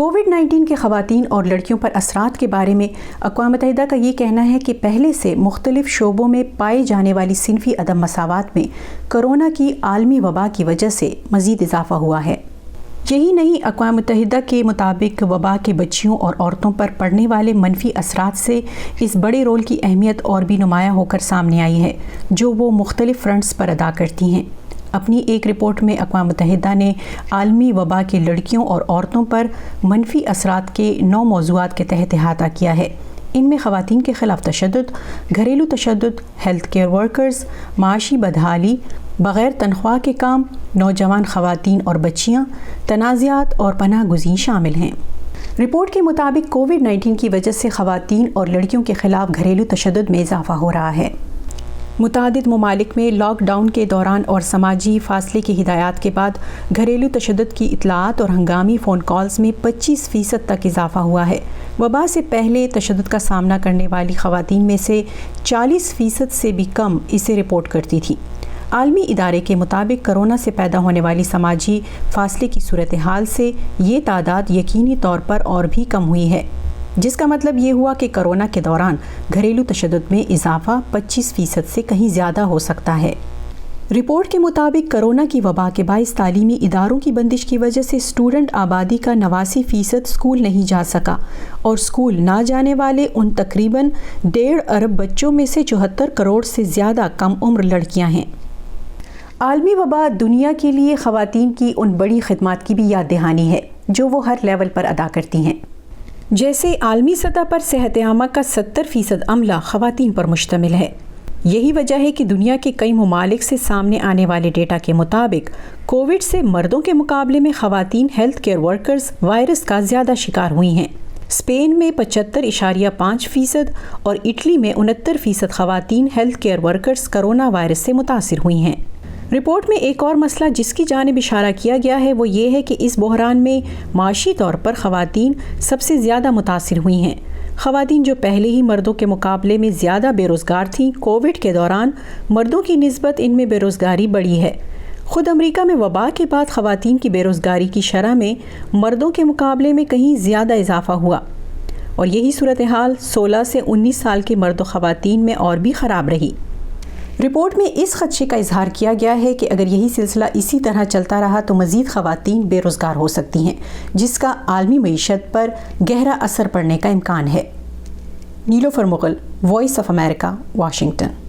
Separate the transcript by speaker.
Speaker 1: COVID-19 کے خواتین اور لڑکیوں پر اثرات کے بارے میں اقوام متحدہ کا یہ کہنا ہے کہ پہلے سے مختلف شعبوں میں پائے جانے والی صنفی عدم مساوات میں کرونا کی عالمی وبا کی وجہ سے مزید اضافہ ہوا ہے۔ یہی نہیں، اقوام متحدہ کے مطابق وبا کے بچیوں اور عورتوں پر پڑنے والے منفی اثرات سے اس بڑے رول کی اہمیت اور بھی نمایاں ہو کر سامنے آئی ہے جو وہ مختلف فرنٹس پر ادا کرتی ہیں۔ اپنی ایک رپورٹ میں اقوام متحدہ نے عالمی وبا کے لڑکیوں اور عورتوں پر منفی اثرات کے 9 موضوعات کے تحت احاطہ کیا ہے۔ ان میں خواتین کے خلاف تشدد، گھریلو تشدد، ہیلتھ کیئر ورکرز، معاشی بدحالی، بغیر تنخواہ کے کام، نوجوان خواتین اور بچیاں، تنازعات اور پناہ گزین شامل ہیں۔ رپورٹ کے مطابق کووڈ-19 کی وجہ سے خواتین اور لڑکیوں کے خلاف گھریلو تشدد میں اضافہ ہو رہا ہے۔ متعدد ممالک میں لاک ڈاؤن کے دوران اور سماجی فاصلے کی ہدایات کے بعد گھریلو تشدد کی اطلاعات اور ہنگامی فون کالز میں 25% تک اضافہ ہوا ہے۔ وبا سے پہلے تشدد کا سامنا کرنے والی خواتین میں سے 40% سے بھی کم اسے رپورٹ کرتی تھی۔ عالمی ادارے کے مطابق کرونا سے پیدا ہونے والی سماجی فاصلے کی صورتحال سے یہ تعداد یقینی طور پر اور بھی کم ہوئی ہے، جس کا مطلب یہ ہوا کہ کرونا کے دوران گھریلو تشدد میں اضافہ 25% سے کہیں زیادہ ہو سکتا ہے۔ رپورٹ کے مطابق کرونا کی وبا کے باعث تعلیمی اداروں کی بندش کی وجہ سے اسٹوڈنٹ آبادی کا 89% اسکول نہیں جا سکا، اور اسکول نہ جانے والے ان تقریباً 1.5 ارب بچوں میں سے 74 کروڑ سے زیادہ کم عمر لڑکیاں ہیں۔ عالمی وبا دنیا کے لیے خواتین کی ان بڑی خدمات کی بھی یاد دہانی ہے جو وہ ہر لیول پر ادا کرتی ہیں، جیسے عالمی سطح پر صحت عامہ کا 70% عملہ خواتین پر مشتمل ہے۔ یہی وجہ ہے کہ دنیا کے کئی ممالک سے سامنے آنے والے ڈیٹا کے مطابق کووڈ سے مردوں کے مقابلے میں خواتین ہیلتھ کیئر ورکرز وائرس کا زیادہ شکار ہوئی ہیں۔ اسپین میں 75.5% اور اٹلی میں 69% خواتین health care workers corona virus سے متاثر ہوئی ہیں۔ رپورٹ میں ایک اور مسئلہ جس کی جانب اشارہ کیا گیا ہے وہ یہ ہے کہ اس بحران میں معاشی طور پر خواتین سب سے زیادہ متاثر ہوئی ہیں۔ خواتین جو پہلے ہی مردوں کے مقابلے میں زیادہ بے روزگار تھیں، کووڈ کے دوران مردوں کی نسبت ان میں بے روزگاری بڑھی ہے۔ خود امریکہ میں وبا کے بعد خواتین کی بے روزگاری کی شرح میں مردوں کے مقابلے میں کہیں زیادہ اضافہ ہوا، اور یہی صورتحال 16 سے 19 سال کے مرد و خواتین میں اور بھی خراب رہی۔ رپورٹ میں اس خدشے کا اظہار کیا گیا ہے کہ اگر یہی سلسلہ اسی طرح چلتا رہا تو مزید خواتین بے روزگار ہو سکتی ہیں، جس کا عالمی معیشت پر گہرا اثر پڑنے کا امکان ہے۔ Nilofar Mughal, Voice of America, Washington.